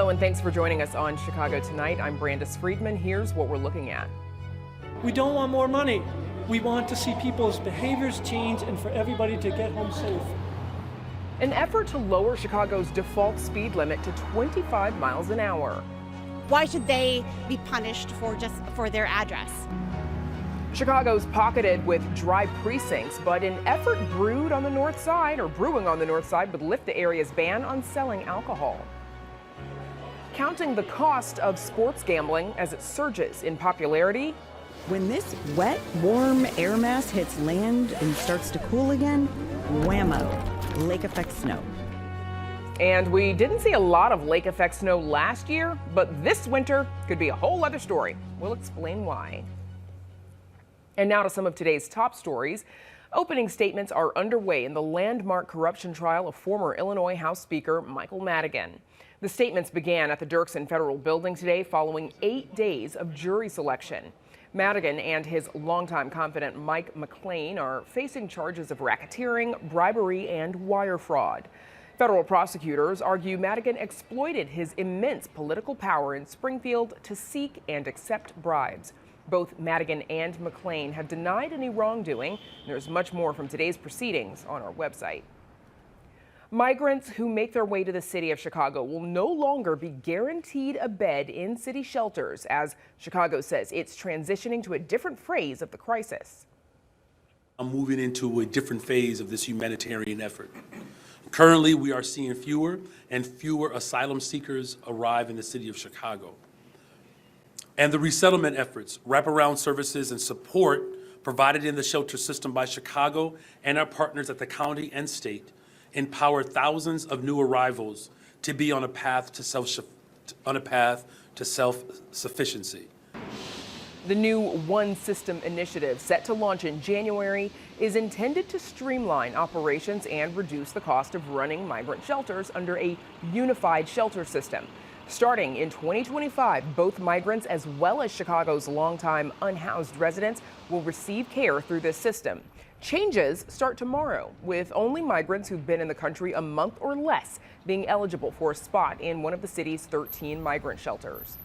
Hello and thanks for joining us on Chicago Tonight. I'm Brandis Friedman. Here's what we're looking at. We don't want more money. We want to see people's behaviors change and for everybody to get home safe. An effort to lower Chicago's default speed limit to 25 miles an hour. Why should they be punished for their address? Chicago's pocketed with dry precincts, but an effort brewing on the north side would lift the area's ban on selling alcohol. Counting the cost of sports gambling as it surges in popularity. When this wet, warm air mass hits land and starts to cool again, whammo, lake effect snow. And we didn't see a lot of lake effect snow last year, but this winter could be a whole other story. We'll explain why. And now to some of today's top stories. Opening statements are underway in the landmark corruption trial of former Illinois House Speaker Michael Madigan. The statements began at the Dirksen Federal Building today following 8 days of jury selection. Madigan and his longtime confidant Mike McLean are facing charges of racketeering, bribery, and wire fraud. Federal prosecutors argue Madigan exploited his immense political power in Springfield to seek and accept bribes. Both Madigan and McLean have denied any wrongdoing. There's much more from today's proceedings on our website. Migrants who make their way to the city of Chicago will no longer be guaranteed a bed in city shelters, as Chicago says it's transitioning to a different phase of the crisis. I'm moving into a different phase of this humanitarian effort. Currently, we are seeing fewer and fewer asylum seekers arrive in the city of Chicago. And the resettlement efforts, wraparound services, and support provided in the shelter system by Chicago and our partners at the county and state empower thousands of new arrivals to be on a path to self-sufficiency. The new One System initiative, set to launch in January, is intended to streamline operations and reduce the cost of running migrant shelters under a unified shelter system. Starting in 2025, both migrants as well as Chicago's longtime unhoused residents will receive care through this system. Changes start tomorrow, with only migrants who've been in the country a month or less being eligible for a spot in one of the city's 13 migrant shelters.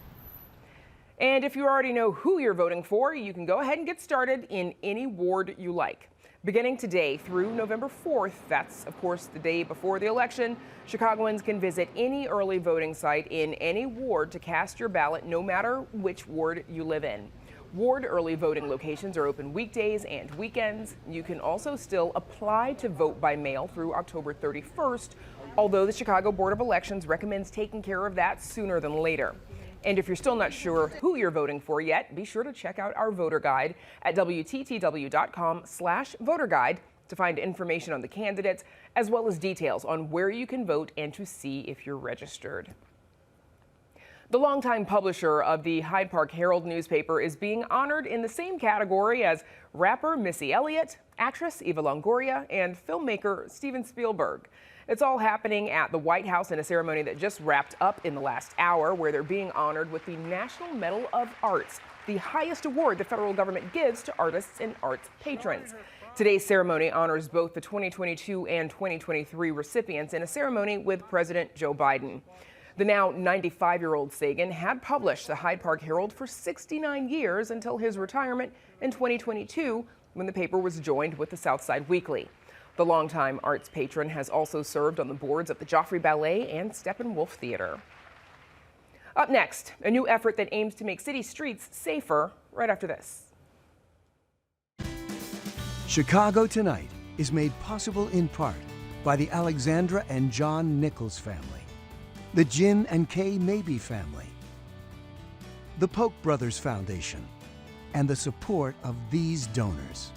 And if you already know who you're voting for, you can go ahead and get started in any ward you like. Beginning today through November 4th, that's of course the day before the election, Chicagoans can visit any early voting site in any ward to cast your ballot, no matter which ward you live in. Ward early voting locations are open weekdays and weekends. You can also still apply to vote by mail through October 31st, although the Chicago Board of Elections recommends taking care of that sooner than later. And if you're still not sure who you're voting for yet, be sure to check out our voter guide at WTTW.com/voter guide to find information on the candidates, as well as details on where you can vote and to see if you're registered. The longtime publisher of the Hyde Park Herald newspaper is being honored in the same category as rapper Missy Elliott, actress Eva Longoria, and filmmaker Steven Spielberg. It's all happening at the White House in a ceremony that just wrapped up in the last hour, where they're being honored with the National Medal of Arts, the highest award the federal government gives to artists and arts patrons. Today's ceremony honors both the 2022 and 2023 recipients in a ceremony with President Joe Biden. The now 95-year-old Sagan had published the Hyde Park Herald for 69 years until his retirement in 2022, when the paper was joined with the Southside Weekly. The longtime arts patron has also served on the boards of the Joffrey Ballet and Steppenwolf Theater. Up next, a new effort that aims to make city streets safer, right after this. Chicago Tonight is made possible in part by the Alexandra and John Nichols family, the Jim and Kay Mabey family, the Polk Brothers Foundation, and the support of these donors.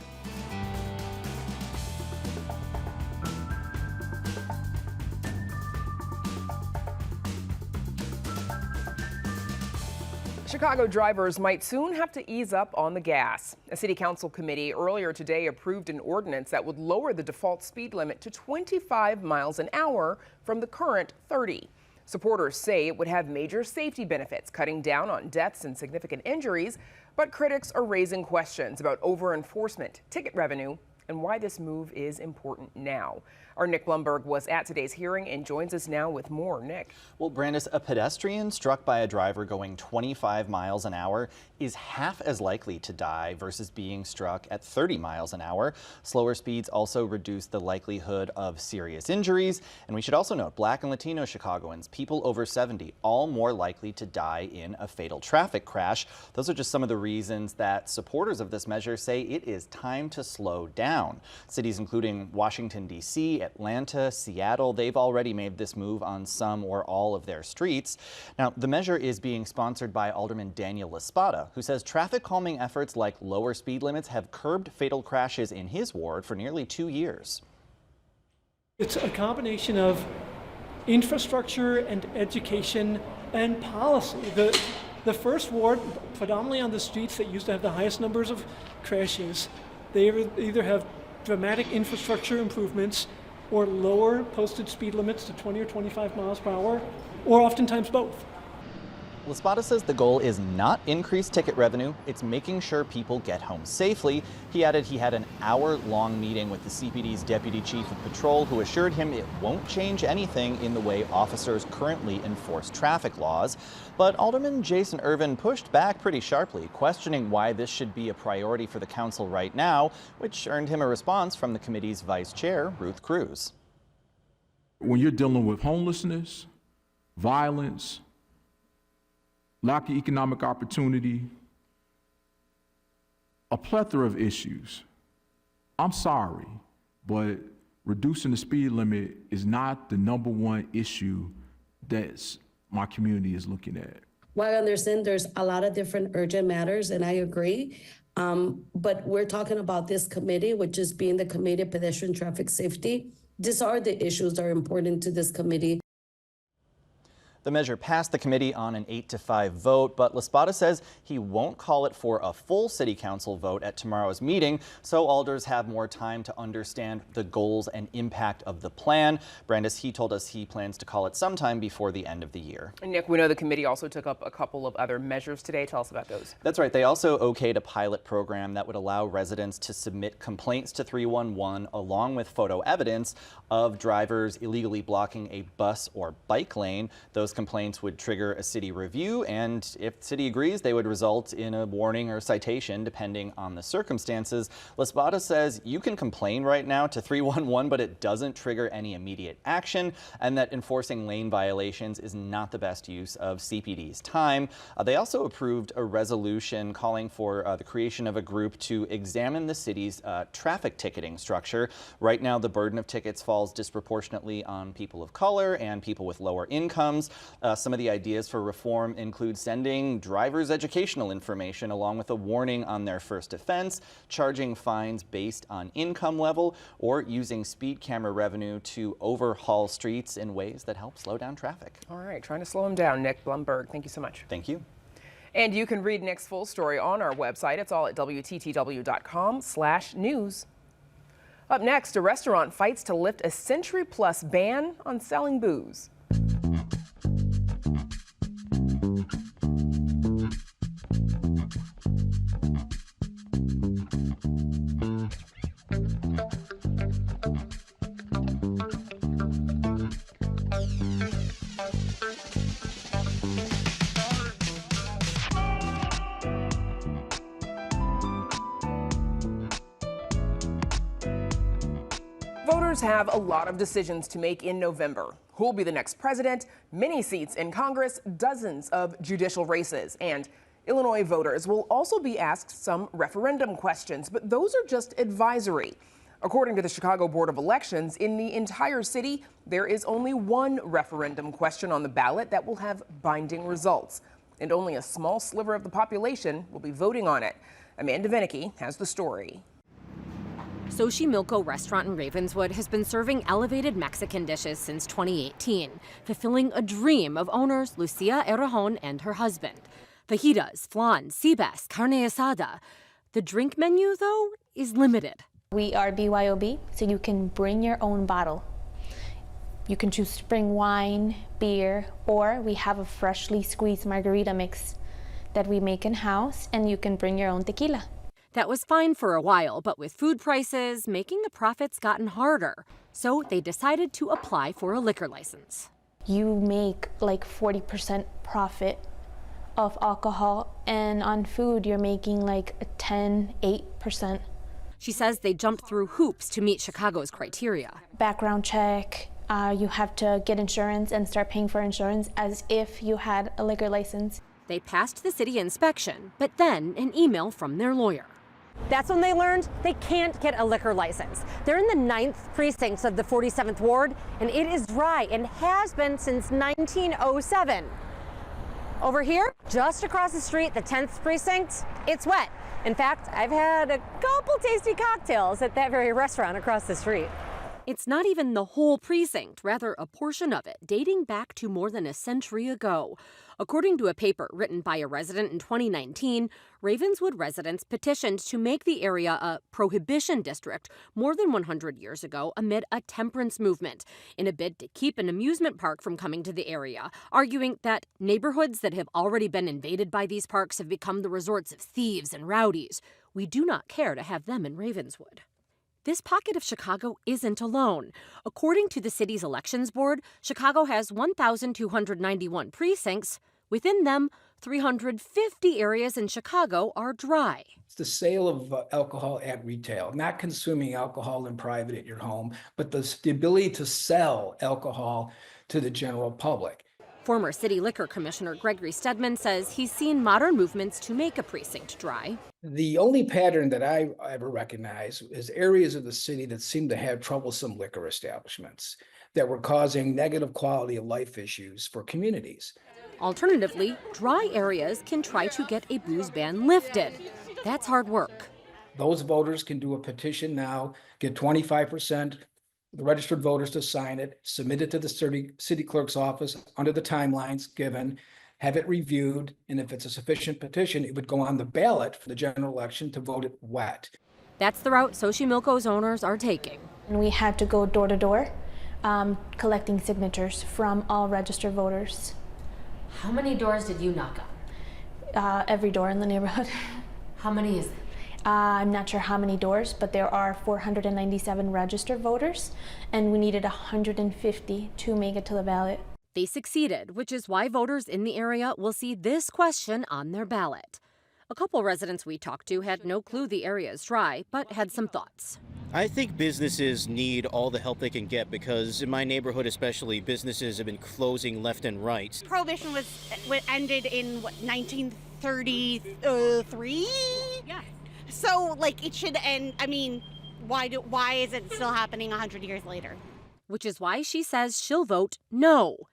Chicago drivers might soon have to ease up on the gas. A city council committee earlier today approved an ordinance that would lower the default speed limit to 25 miles an hour from the current 30. Supporters say it would have major safety benefits, cutting down on deaths and significant injuries, but critics are raising questions about over-enforcement, ticket revenue, and why this move is important now. Our Nick Blumberg was at today's hearing and joins us now with more. Nick. Well, Brandis, a pedestrian struck by a driver going 25 miles an hour is half as likely to die versus being struck at 30 miles an hour. Slower speeds also reduce the likelihood of serious injuries. And we should also note, Black and Latino Chicagoans, people over 70, all more likely to die in a fatal traffic crash. Those are just some of the reasons that supporters of this measure say it is time to slow down. Cities including Washington, D.C., Atlanta, Seattle, they've already made this move on some or all of their streets. Now, the measure is being sponsored by Alderman Daniel Laspada, who says traffic calming efforts like lower speed limits have curbed fatal crashes in his ward for nearly 2 years. It's a combination of infrastructure and education and policy. The first ward, predominantly on the streets that used to have the highest numbers of crashes, they either have dramatic infrastructure improvements or lower posted speed limits to 20 or 25 miles per hour, or oftentimes both. Laspada says the goal is not increased ticket revenue, it's making sure people get home safely. He added he had an hour-long meeting with the CPD's Deputy Chief of Patrol, who assured him it won't change anything in the way officers currently enforce traffic laws. But Alderman Jason Irvin pushed back pretty sharply, questioning why this should be a priority for the council right now, which earned him a response from the committee's vice chair, Ruth Cruz. When you're dealing with homelessness, violence, lack of economic opportunity, a plethora of issues. I'm sorry, but reducing the speed limit is not the #1 issue that my community is looking at. Well, I understand there's a lot of different urgent matters, and I agree. But we're talking about this committee, which is being the Committee of Pedestrian Traffic Safety. These are the issues that are important to this committee. The measure passed the committee on an 8-5 vote, but Laspada says he won't call it for a full city council vote at tomorrow's meeting, so alders have more time to understand the goals and impact of the plan. Brandis, he told us he plans to call it sometime before the end of the year. Nick, we know the committee also took up a couple of other measures today. Tell us about those. That's right. They also okayed a pilot program that would allow residents to submit complaints to 311 along with photo evidence of drivers illegally blocking a bus or bike lane. Those complaints would trigger a city review, and if the city agrees, they would result in a warning or citation depending on the circumstances. Laspada says you can complain right now to 311, but it doesn't trigger any immediate action, and that enforcing lane violations is not the best use of CPD's time. They also approved a resolution calling for the creation of a group to examine the city's traffic ticketing structure. Right now, the burden of tickets falls disproportionately on people of color and people with lower incomes. Some of the ideas for reform include sending drivers educational information along with a warning on their first offense, charging fines based on income level, or using speed camera revenue to overhaul streets in ways that help slow down traffic. All right, trying to slow them down. Nick Blumberg, thank you so much. Thank you. And you can read Nick's full story on our website. It's all at WTTW.com/news. Up next, a restaurant fights to lift a century-plus ban on selling booze. Voters have a lot of decisions to make in November. Who will be the next president, many seats in Congress, dozens of judicial races, and Illinois voters will also be asked some referendum questions, but those are just advisory. According to the Chicago Board of Elections, in the entire city, there is only one referendum question on the ballot that will have binding results, and only a small sliver of the population will be voting on it. Amanda Vinicky has the story. Xochimilco restaurant in Ravenswood has been serving elevated Mexican dishes since 2018, fulfilling a dream of owners Lucia Errajon and her husband. Fajitas, flan, sea bass, carne asada. The drink menu, though, is limited. We are BYOB, so you can bring your own bottle. You can choose spring wine, beer, or we have a freshly squeezed margarita mix that we make in-house, and you can bring your own tequila. That was fine for a while, but with food prices, making the profits gotten harder. So they decided to apply for a liquor license. You make like 40% profit of alcohol, and on food you're making like 8%. She says they jumped through hoops to meet Chicago's criteria. Background check, you have to get insurance and start paying for insurance as if you had a liquor license. They passed the city inspection, but then an email from their lawyer. That's when they learned they can't get a liquor license. They're in the 9th precinct of the 47th Ward, and it is dry and has been since 1907. Over here, just across the street, the 10th precinct, it's wet. In fact, I've had a couple tasty cocktails at that very restaurant across the street. It's not even the whole precinct, rather a portion of it, dating back to more than a century ago. According to a paper written by a resident in 2019, Ravenswood residents petitioned to make the area a prohibition district more than 100 years ago amid a temperance movement in a bid to keep an amusement park from coming to the area, arguing that neighborhoods that have already been invaded by these parks have become the resorts of thieves and rowdies. We do not care to have them in Ravenswood. This pocket of Chicago isn't alone. According to the city's elections board, Chicago has 1,291 precincts. Within them, 350 areas in Chicago are dry. It's the sale of alcohol at retail, not consuming alcohol in private at your home, but the ability to sell alcohol to the general public. Former City Liquor Commissioner Gregory Stedman says he's seen modern movements to make a precinct dry. The only pattern that I ever recognize is areas of the city that seem to have troublesome liquor establishments that were causing negative quality of life issues for communities. Alternatively, dry areas can try to get a booze ban lifted. That's hard work. Those voters can do a petition now, get 25%. The registered voters to sign it, submit it to the city clerk's office under the timelines given, have it reviewed, and if it's a sufficient petition, it would go on the ballot for the general election to vote it wet. That's the route Xochimilco's owners are taking. And we had to go door to door, collecting signatures from all registered voters. How many doors did you knock on? Every door in the neighborhood. How many is it? I'm not sure how many doors, but there are 497 registered voters, and we needed 150 to make it to the ballot. They succeeded, which is why voters in the area will see this question on their ballot. A couple residents we talked to had no clue the area is dry, but had some thoughts. I think businesses need all the help they can get because in my neighborhood especially, businesses have been closing left and right. Prohibition was ended in 1933? Yeah. So, like, it should end. I mean, why is it still happening 100 years later? Which is why she says she'll vote no.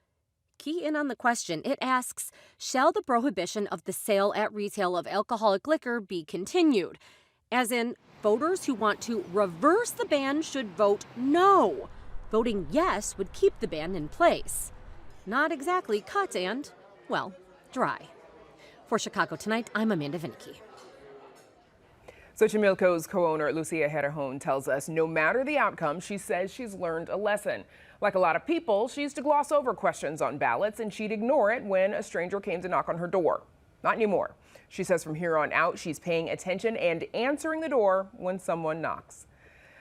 Key in on the question, it asks, shall the prohibition of the sale at retail of alcoholic liquor be continued? As in, voters who want to reverse the ban should vote no. Voting yes would keep the ban in place. Not exactly cut and, well, dry. For Chicago Tonight, I'm Amanda Vinnicky. Xochimilco's co-owner Lucia Herrejón tells us no matter the outcome, she says she's learned a lesson. Like a lot of people, she used to gloss over questions on ballots and she'd ignore it when a stranger came to knock on her door. Not anymore. She says from here on out, she's paying attention and answering the door when someone knocks.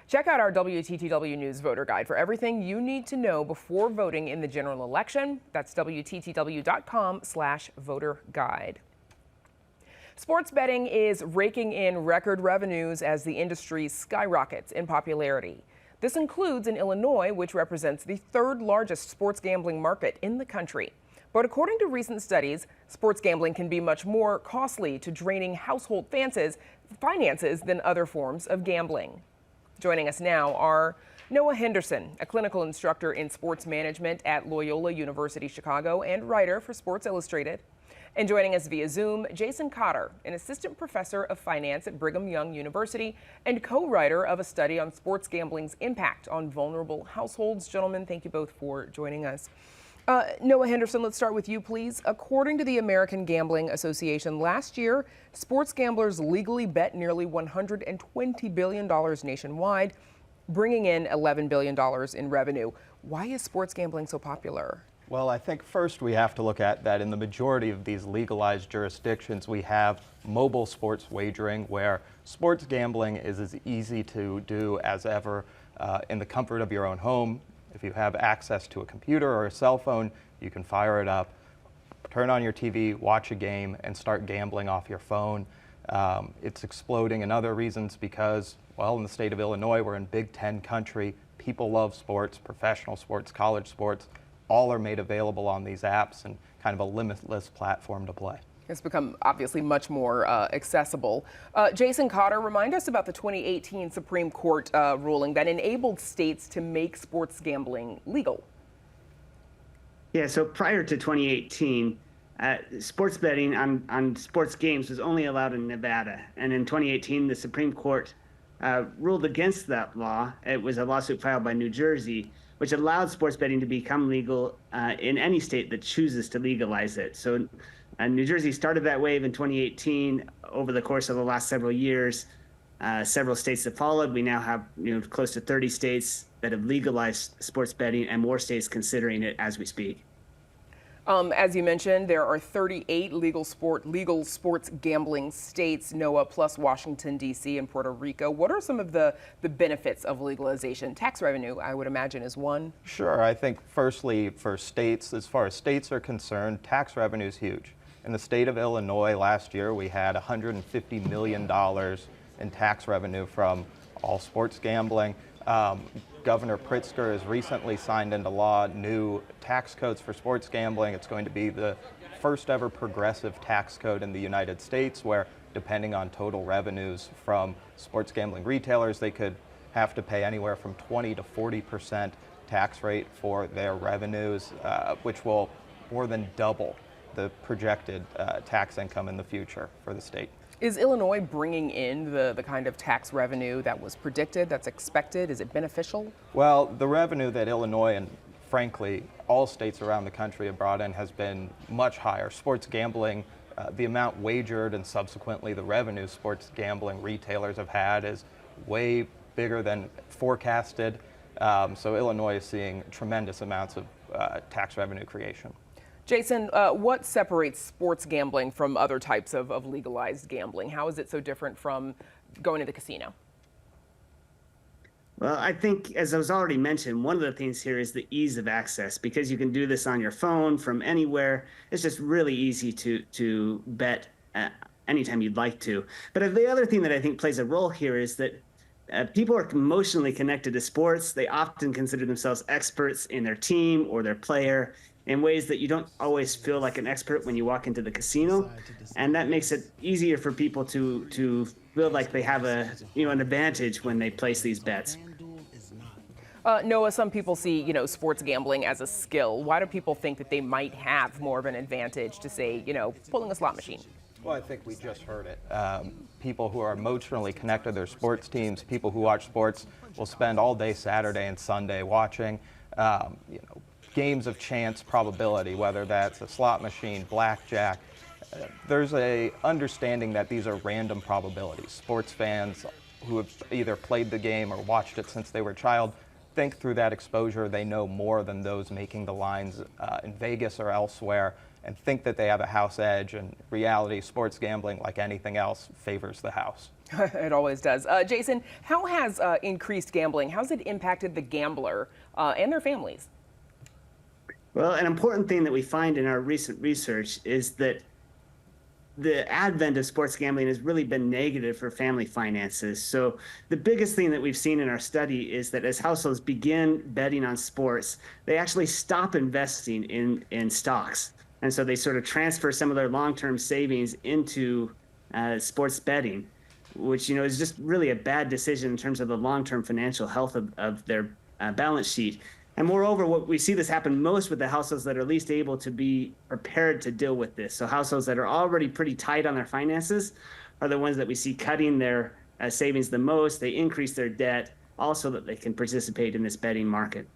Check out our WTTW News Voter Guide for everything you need to know before voting in the general election. That's WTTW.com/voter guide. Sports betting is raking in record revenues as the industry skyrockets in popularity. This includes in Illinois, which represents the third largest sports gambling market in the country. But according to recent studies, sports gambling can be much more costly to draining household finances than other forms of gambling. Joining us now are Noah Henderson, a clinical instructor in sports management at Loyola University Chicago and writer for Sports Illustrated. And joining us via Zoom, Jason Cotter, an assistant professor of finance at Brigham Young University and co-writer of a study on sports gambling's impact on vulnerable households. Gentlemen, thank you both for joining us. Noah Henderson, let's start with you, please. According to the American Gambling Association, last year, sports gamblers legally bet nearly $120 billion nationwide, bringing in $11 billion in revenue. Why is sports gambling so popular? Well, I think first we have to look at that in the majority of these legalized jurisdictions, we have mobile sports wagering where sports gambling is as easy to do as ever in the comfort of your own home. If you have access to a computer or a cell phone, you can fire it up, turn on your TV, watch a game, and start gambling off your phone. It's exploding in other reasons because, well, in the state of Illinois, we're in Big Ten country. People love sports, professional sports, college sports. All are made available on these apps and kind of a limitless platform to play. It's become obviously much more accessible. Jason Cotter, remind us about the 2018 Supreme Court ruling that enabled states to make sports gambling legal. Yeah, so prior to 2018, sports betting on sports games was only allowed in Nevada. And in 2018, the Supreme Court ruled against that law. It was a lawsuit filed by New Jersey, which allowed sports betting to become legal in any state that chooses to legalize it. So New Jersey started that wave in 2018. Over the course of the last several years, several states have followed. We now have close to 30 states that have legalized sports betting and more states considering it as we speak. As you mentioned, there are 38 legal sports gambling states, NOAA, plus Washington, D.C. and Puerto Rico. What are some of the benefits of legalization? Tax revenue, I would imagine, is one. Sure. I think firstly, for states, as far as states are concerned, tax revenue is huge. In the state of Illinois last year, we had $150 million in tax revenue from all sports gambling. Governor Pritzker has recently signed into law new tax codes for sports gambling. It's going to be the first ever progressive tax code in the United States where, depending on total revenues from sports gambling retailers, they could have to pay anywhere from 20 to 40% tax rate for their revenues, which will more than double the projected tax income in the future for the state. Is Illinois bringing in the kind of tax revenue that was predicted, that's expected? Is it beneficial? Well, the revenue that Illinois and frankly all states around the country have brought in has been much higher. Sports gambling, the amount wagered and subsequently the revenue sports gambling retailers have had is way bigger than forecasted. So Illinois is seeing tremendous amounts of tax revenue creation. Jason, what separates sports gambling from other types of legalized gambling? How is it so different from going to the casino? Well, I think, as I was already mentioned, one of the things here is the ease of access. Because you can do this on your phone from anywhere, it's just really easy to bet anytime you'd like to. But the other thing that I think plays a role here is that people are emotionally connected to sports. They often consider themselves experts in their team or their player in ways that you don't always feel like an expert when you walk into the casino. And that makes it easier for people to feel like they have an advantage when they place these bets. Noah, some people see, sports gambling as a skill. Why do people think that they might have more of an advantage to, say, pulling a slot machine? Well, I think we just heard it. People who are emotionally connected to their sports teams, people who watch sports will spend all day Saturday and Sunday watching, games of chance probability, whether that's a slot machine, blackjack. There's a understanding that these are random probabilities. Sports fans who have either played the game or watched it since they were a child think through that exposure they know more than those making the lines in Vegas or elsewhere and think that they have a house edge. And reality, sports gambling, like anything else, favors the house. It always does. Jason, how has increased gambling, how's it impacted the gambler and their families? Well, an important thing that we find in our recent research is that the advent of sports gambling has really been negative for family finances. So the biggest thing that we've seen in our study is that as households begin betting on sports, they actually stop investing in stocks. And so they sort of transfer some of their long-term savings into sports betting, which, is just really a bad decision in terms of the long-term financial health of their balance sheet. And moreover, what we see this happen most with the households that are least able to be prepared to deal with this. So households that are already pretty tight on their finances are the ones that we see cutting their savings the most. They increase their debt also that they can participate in this betting market.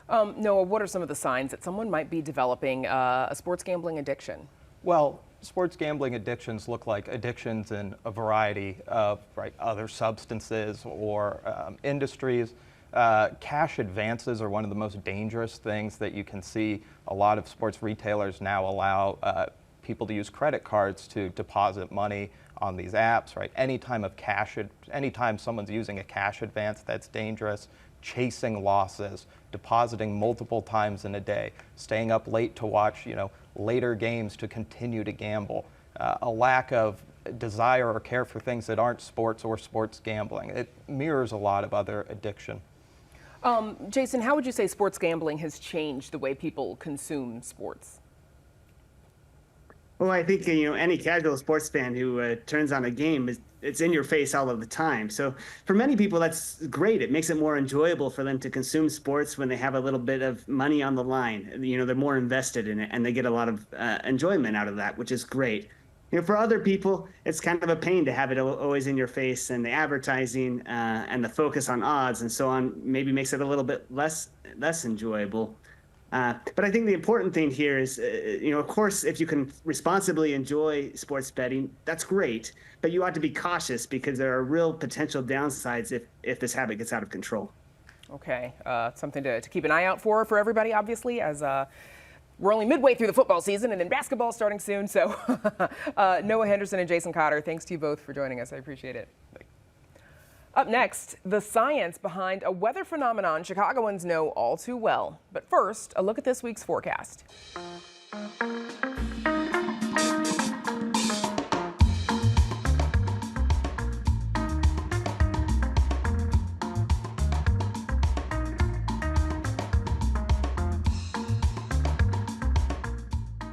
Noah, what are some of the signs that someone might be developing a sports gambling addiction? Well, sports gambling addictions look like addictions in a variety of other substances or industries. Cash advances are one of the most dangerous things that you can see. A lot of sports retailers now allow people to use credit cards to deposit money on these apps, right? Anytime someone's using a cash advance, that's dangerous. Chasing losses, depositing multiple times in a day, staying up late to watch, later games to continue to gamble. A lack of desire or care for things that aren't sports or sports gambling. It mirrors a lot of other addiction. Jason, how would you say sports gambling has changed the way people consume sports? Well, I think, any casual sports fan who turns on a game, it's in your face all of the time. So for many people, that's great. It makes it more enjoyable for them to consume sports when they have a little bit of money on the line. They're more invested in it and they get a lot of enjoyment out of that, which is great. For other people, it's kind of a pain to have it always in your face, and the advertising and the focus on odds and so on maybe makes it a little bit less enjoyable. But I think the important thing here is, of course, if you can responsibly enjoy sports betting, that's great. But you ought to be cautious because there are real potential downsides if this habit gets out of control. Okay, something to keep an eye out for everybody, obviously, as we're only midway through the football season and then basketball starting soon. So Noah Henderson and Jason Cotter, thanks to you both for joining us. I appreciate it. Up next, the science behind a weather phenomenon Chicagoans know all too well. But first, a look at this week's forecast.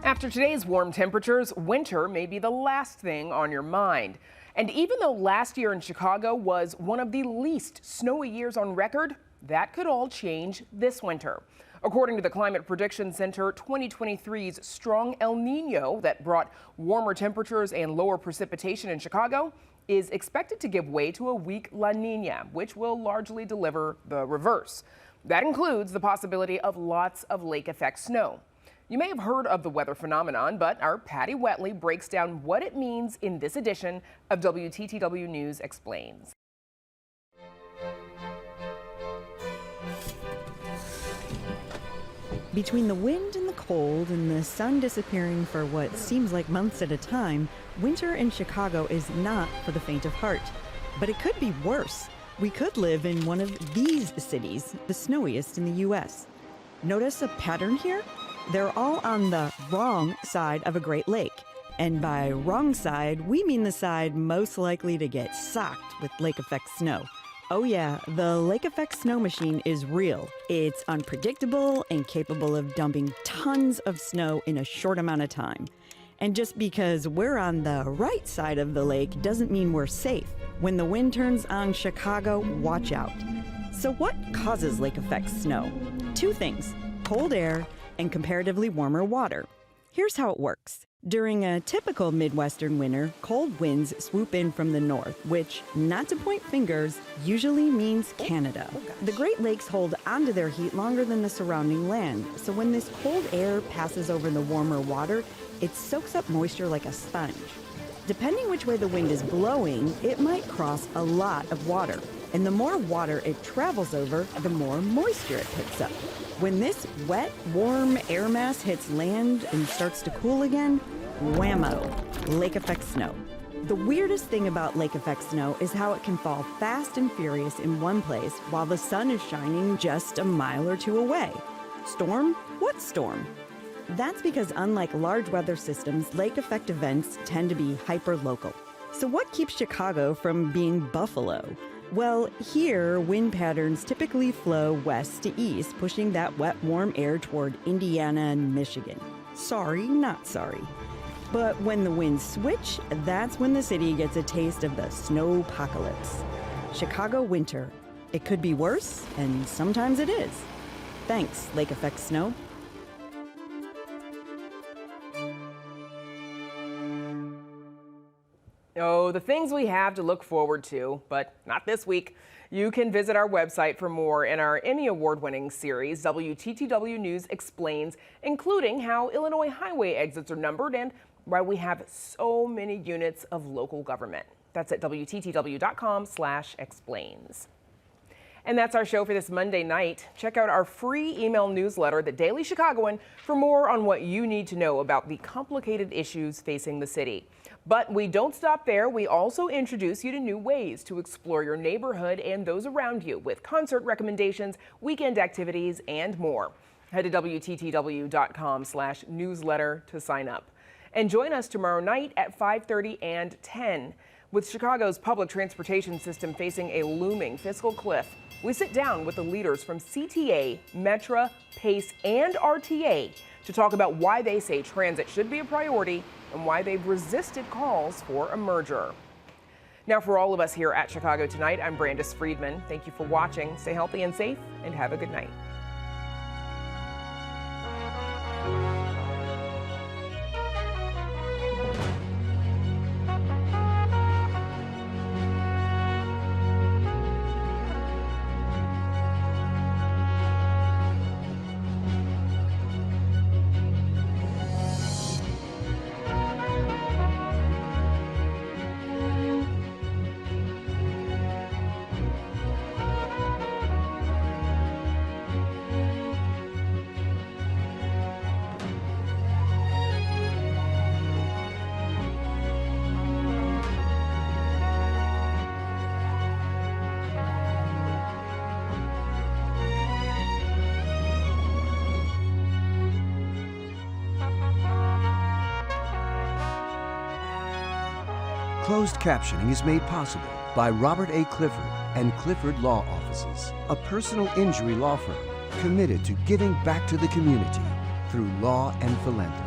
After today's warm temperatures, winter may be the last thing on your mind. And even though last year in Chicago was one of the least snowy years on record, that could all change this winter. According to the Climate Prediction Center, 2023's strong El Nino that brought warmer temperatures and lower precipitation in Chicago is expected to give way to a weak La Nina, which will largely deliver the reverse. That includes the possibility of lots of lake effect snow. You may have heard of the weather phenomenon, but our Patty Wetley breaks down what it means in this edition of WTTW News Explains. Between the wind and the cold and the sun disappearing for what seems like months at a time, winter in Chicago is not for the faint of heart. But it could be worse. We could live in one of these cities, the snowiest in the U.S. Notice a pattern here? They're all on the wrong side of a Great Lake. And by wrong side, we mean the side most likely to get socked with lake effect snow. Oh yeah, the lake effect snow machine is real. It's unpredictable and capable of dumping tons of snow in a short amount of time. And just because we're on the right side of the lake doesn't mean we're safe. When the wind turns on Chicago, watch out. So what causes lake effect snow? Two things: cold air and comparatively warmer water. Here's how it works. During a typical Midwestern winter, cold winds swoop in from the north, which, not to point fingers, usually means Canada. The Great Lakes hold onto their heat longer than the surrounding land, so when this cold air passes over the warmer water, it soaks up moisture like a sponge. Depending which way the wind is blowing, it might cross a lot of water. And the more water it travels over, the more moisture it picks up. When this wet, warm air mass hits land and starts to cool again, whammo, lake effect snow. The weirdest thing about lake effect snow is how it can fall fast and furious in one place while the sun is shining just a mile or two away. Storm? What storm? That's because unlike large weather systems, lake effect events tend to be hyper-local. So what keeps Chicago from being Buffalo? Well, here, wind patterns typically flow west to east, pushing that wet, warm air toward Indiana and Michigan. Sorry, not sorry. But when the winds switch, that's when the city gets a taste of the snowpocalypse. Chicago winter. It could be worse, and sometimes it is. Thanks, lake effect snow. Oh, the things we have to look forward to, but not this week. You can visit our website for more in our Emmy Award-winning series, WTTW News Explains, including how Illinois highway exits are numbered and why we have so many units of local government. That's at WTTW.com/explains. And that's our show for this Monday night. Check out our free email newsletter, The Daily Chicagoan, for more on what you need to know about the complicated issues facing the city. But we don't stop there. We also introduce you to new ways to explore your neighborhood and those around you with concert recommendations, weekend activities, and more. Head to WTTW.com/newsletter to sign up. And join us tomorrow night at 5:30 and 10. With Chicago's public transportation system facing a looming fiscal cliff, we sit down with the leaders from CTA, Metra, PACE, and RTA to talk about why they say transit should be a priority and why they've resisted calls for a merger. Now, for all of us here at Chicago Tonight, I'm Brandis Friedman. Thank you for watching. Stay healthy and safe, and have a good night. Closed captioning is made possible by Robert A. Clifford and Clifford Law Offices, a personal injury law firm committed to giving back to the community through law and philanthropy.